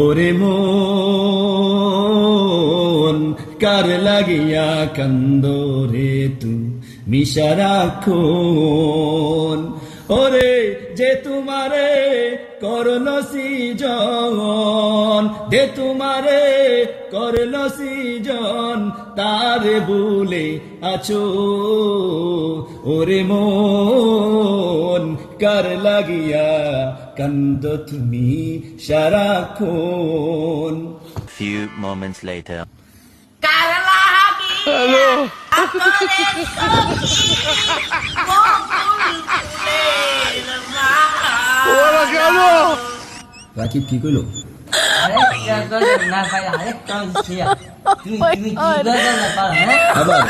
ওরে মন কার লাগিয়া কান্দো রে তুমি সারাক্ষণ ওরে যে তোমারে করলো সৃজন যে তোমারে করলো সৃজন তারে ভুলে আছো ওরে মন কার লাগিয়া কান্দো তুমি সারাক্ষণ। Few moments later. হ্যালো ওরা কেন রাকিব কি কইলো? আবার